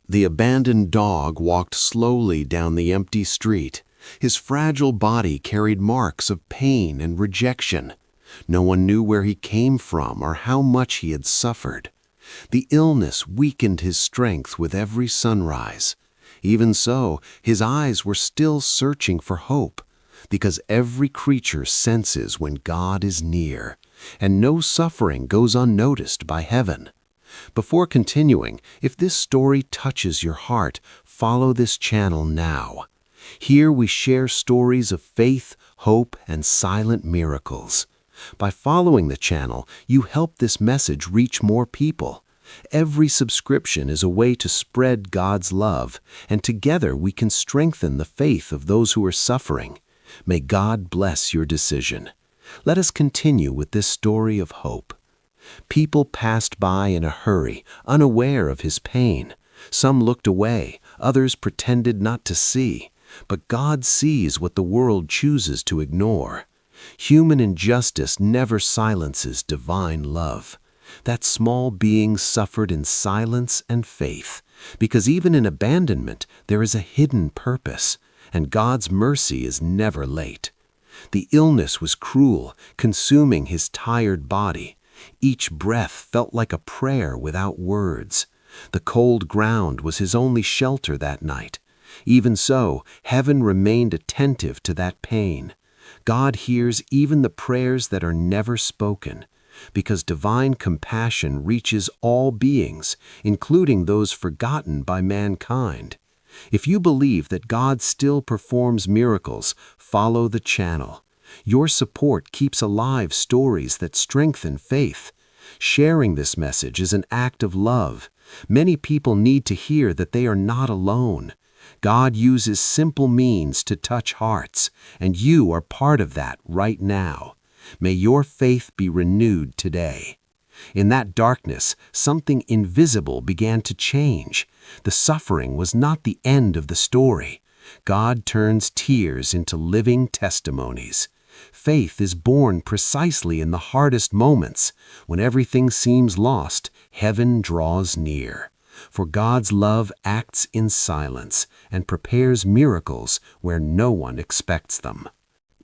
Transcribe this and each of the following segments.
The abandoned dog walked slowly down the empty street. His fragile body carried marks of pain and rejection. No one knew where he came from or how much he had suffered. The illness weakened his strength with every sunrise. Even so, his eyes were still searching for hope, because every creature senses when God is near, and no suffering goes unnoticed by heaven. Before continuing, if this story touches your heart, follow this channel now. Here we share stories of faith, hope, and silent miracles. By following the channel, you help this message reach more people. Every subscription is a way to spread God's love, and together we can strengthen the faith of those who are suffering. May God bless your decision. Let us continue with this story of hope. People passed by in a hurry, unaware of his pain. Some looked away, others pretended not to see. But God sees what the world chooses to ignore. Human injustice never silences divine love. That small being suffered in silence and faith, because even in abandonment there is a hidden purpose, and God's mercy is never late. The illness was cruel, consuming his tired body. Each breath felt like a prayer without words. The cold ground was his only shelter that night. Even so, heaven remained attentive to that pain. God hears even the prayers that are never spoken, because divine compassion reaches all beings, including those forgotten by mankind. If you believe that God still performs miracles, follow the channel. Your support keeps alive stories that strengthen faith. Sharing this message is an act of love. Many people need to hear that they are not alone. God uses simple means to touch hearts, and you are part of that right now. May your faith be renewed today. In that darkness, something invisible began to change. The suffering was not the end of the story. God turns tears into living testimonies. Faith is born precisely in the hardest moments. When everything seems lost, heaven draws near. For God's love acts in silence and prepares miracles where no one expects them.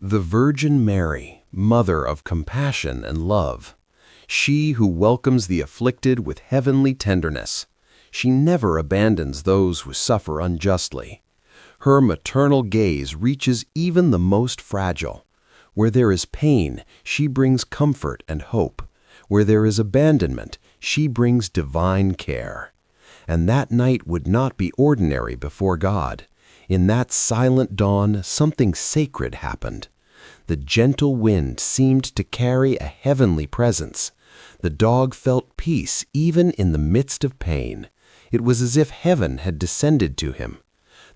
The Virgin Mary, Mother of compassion and love. She who welcomes the afflicted with heavenly tenderness. She never abandons those who suffer unjustly. Her maternal gaze reaches even the most fragile. Where there is pain, she brings comfort and hope. Where there is abandonment, she brings divine care. And that night would not be ordinary before God. In that silent dawn, something sacred happened. The gentle wind seemed to carry a heavenly presence. The dog felt peace even in the midst of pain. It was as if heaven had descended to him.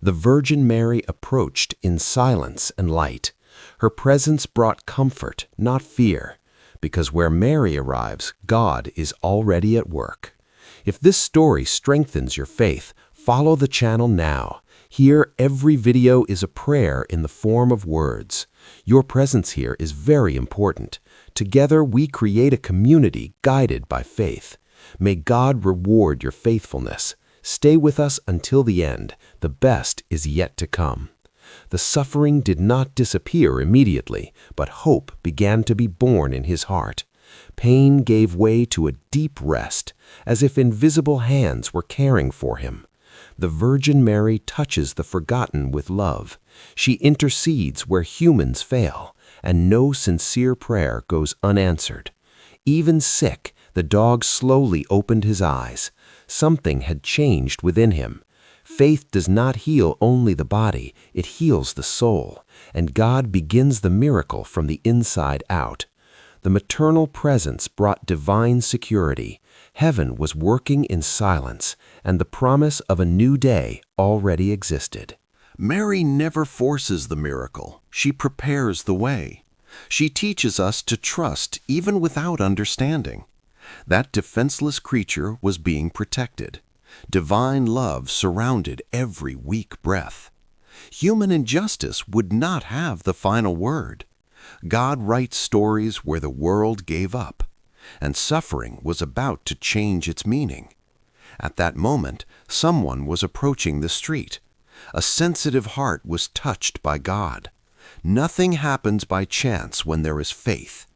The Virgin Mary approached in silence and light. Her presence brought comfort, not fear, because where Mary arrives, God is already at work. If this story strengthens your faith, follow the channel now. Here, every video is a prayer in the form of words. Your presence here is very important. Together, we create a community guided by faith. May God reward your faithfulness. Stay with us until the end. The best is yet to come. The suffering did not disappear immediately, but hope began to be born in his heart. Pain gave way to a deep rest, as if invisible hands were caring for him. The Virgin Mary touches the forgotten with love. She intercedes where humans fail, and no sincere prayer goes unanswered. Even sick, the dog slowly opened his eyes. Something had changed within him. Faith does not heal only the body, it heals the soul, and God begins the miracle from the inside out. The maternal presence brought divine security. Heaven was working in silence, and the promise of a new day already existed. Mary never forces the miracle. She prepares the way. She teaches us to trust even without understanding. That defenseless creature was being protected. Divine love surrounded every weak breath. Human injustice would not have the final word. God writes stories where the world gave up, and suffering was about to change its meaning. At that moment, someone was approaching the street. A sensitive heart was touched by God. Nothing happens by chance when there is faith.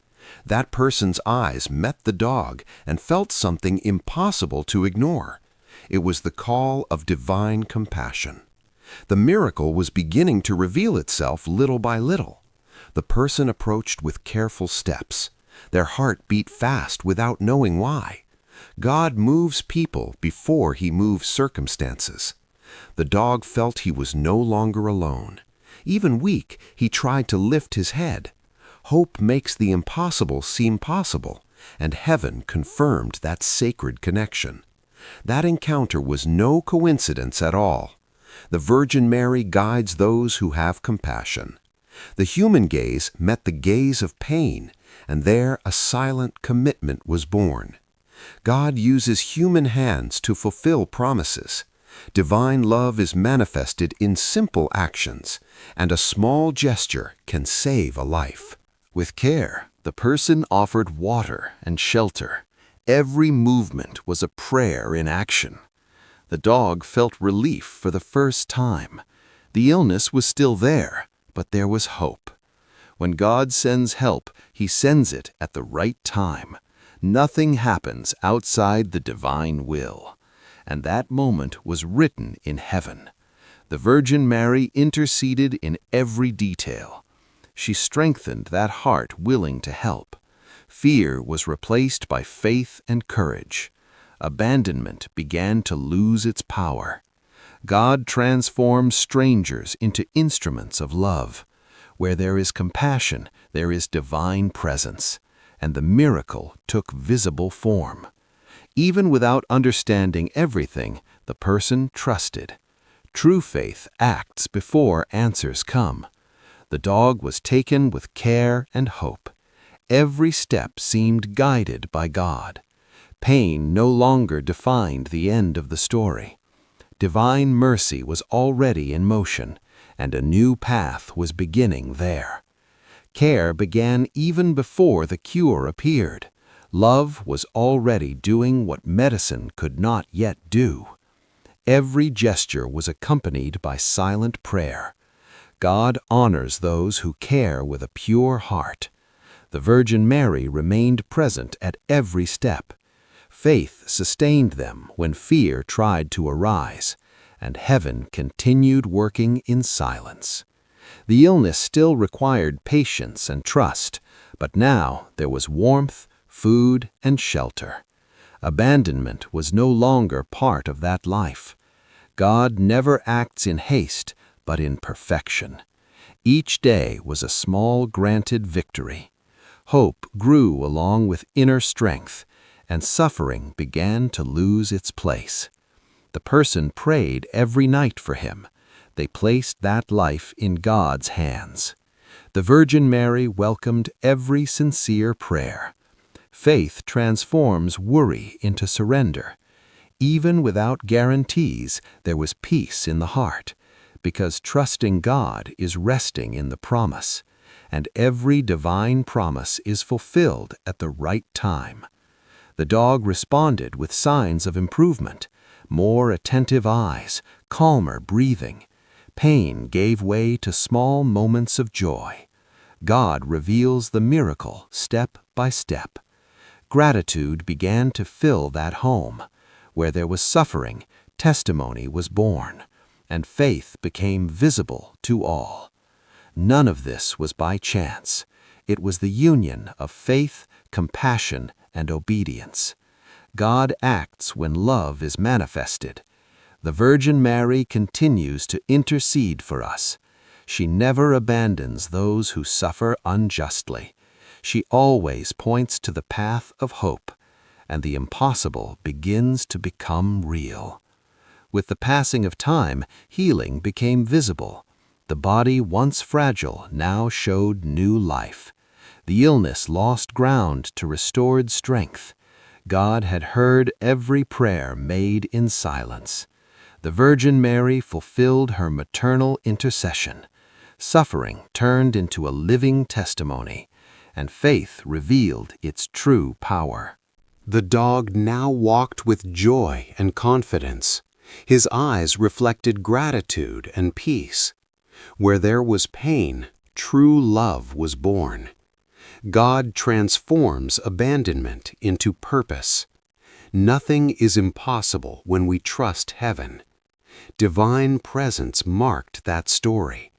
That person's eyes met the dog and felt something impossible to ignore. It was the call of divine compassion. The miracle was beginning to reveal itself little by little. The person approached with careful steps. Their heart beat fast without knowing why. God moves people before He moves circumstances. The dog felt he was no longer alone. Even weak, he tried to lift his head. Hope makes the impossible seem possible, and heaven confirmed that sacred connection. That encounter was no coincidence at all. The Virgin Mary guides those who have compassion. The human gaze met the gaze of pain, and there a silent commitment was born. God uses human hands to fulfill promises. Divine love is manifested in simple actions, and a small gesture can save a life. With care, the person offered water and shelter. Every movement was a prayer in action. The dog felt relief for the first time. The illness was still there, but there was hope. When God sends help, He sends it at the right time. Nothing happens outside the divine will. And that moment was written in heaven. The Virgin Mary interceded in every detail. She strengthened that heart willing to help. Fear was replaced by faith and courage. Abandonment began to lose its power. God transforms strangers into instruments of love. Where there is compassion, there is divine presence, and the miracle took visible form. Even without understanding everything, the person trusted. True faith acts before answers come. The dog was taken with care and hope. Every step seemed guided by God. Pain no longer defined the end of the story. Divine mercy was already in motion, and a new path was beginning there. Care began even before the cure appeared. Love was already doing what medicine could not yet do. Every gesture was accompanied by silent prayer. God honors those who care with a pure heart. The Virgin Mary remained present at every step. Faith sustained them when fear tried to arise, and heaven continued working in silence. The illness still required patience and trust, but now there was warmth, food, and shelter. Abandonment was no longer part of that life. God never acts in haste, but in perfection. Each day was a small granted victory. Hope grew along with inner strength, and suffering began to lose its place. The person prayed every night for him. They placed that life in God's hands. The Virgin Mary welcomed every sincere prayer. Faith transforms worry into surrender. Even without guarantees, there was peace in the heart, because trusting God is resting in the promise, and every divine promise is fulfilled at the right time. The dog responded with signs of improvement, more attentive eyes, calmer breathing. Pain gave way to small moments of joy. God reveals the miracle step by step. Gratitude began to fill that home. Where there was suffering, testimony was born, and faith became visible to all. None of this was by chance. It was the union of faith, compassion, and obedience. God acts when love is manifested. The Virgin Mary continues to intercede for us. She never abandons those who suffer unjustly. She always points to the path of hope, and the impossible begins to become real. With the passing of time, healing became visible. The body once fragile now showed new life. The illness lost ground to restored strength. God had heard every prayer made in silence. The Virgin Mary fulfilled her maternal intercession. Suffering turned into a living testimony, and faith revealed its true power. The dog now walked with joy and confidence. His eyes reflected gratitude and peace. Where there was pain, true love was born. God transforms abandonment into purpose. Nothing is impossible when we trust heaven. Divine presence marked that story,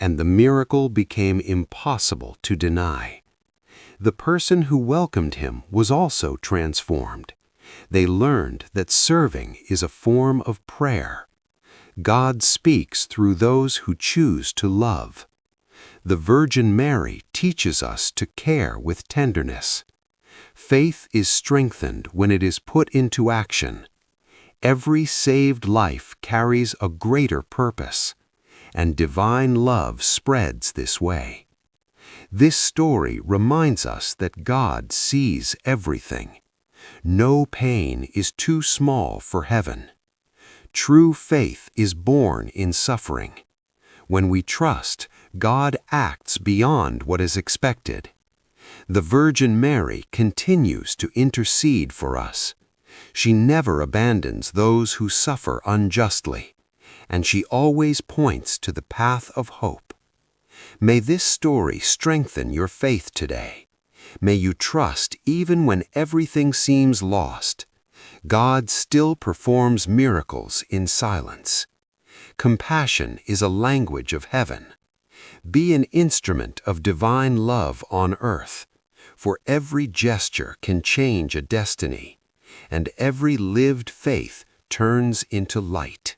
and the miracle became impossible to deny. The person who welcomed him was also transformed. They learned that serving is a form of prayer. God speaks through those who choose to love. The Virgin Mary teaches us to care with tenderness. Faith is strengthened when it is put into action. Every saved life carries a greater purpose, and divine love spreads this way. This story reminds us that God sees everything. No pain is too small for heaven. True faith is born in suffering. When we trust, God acts beyond what is expected. The Virgin Mary continues to intercede for us. She never abandons those who suffer unjustly, and she always points to the path of hope. May this story strengthen your faith today. May you trust even when everything seems lost. God still performs miracles in silence. Compassion is a language of heaven. Be an instrument of divine love on earth, for every gesture can change a destiny, and every lived faith turns into light.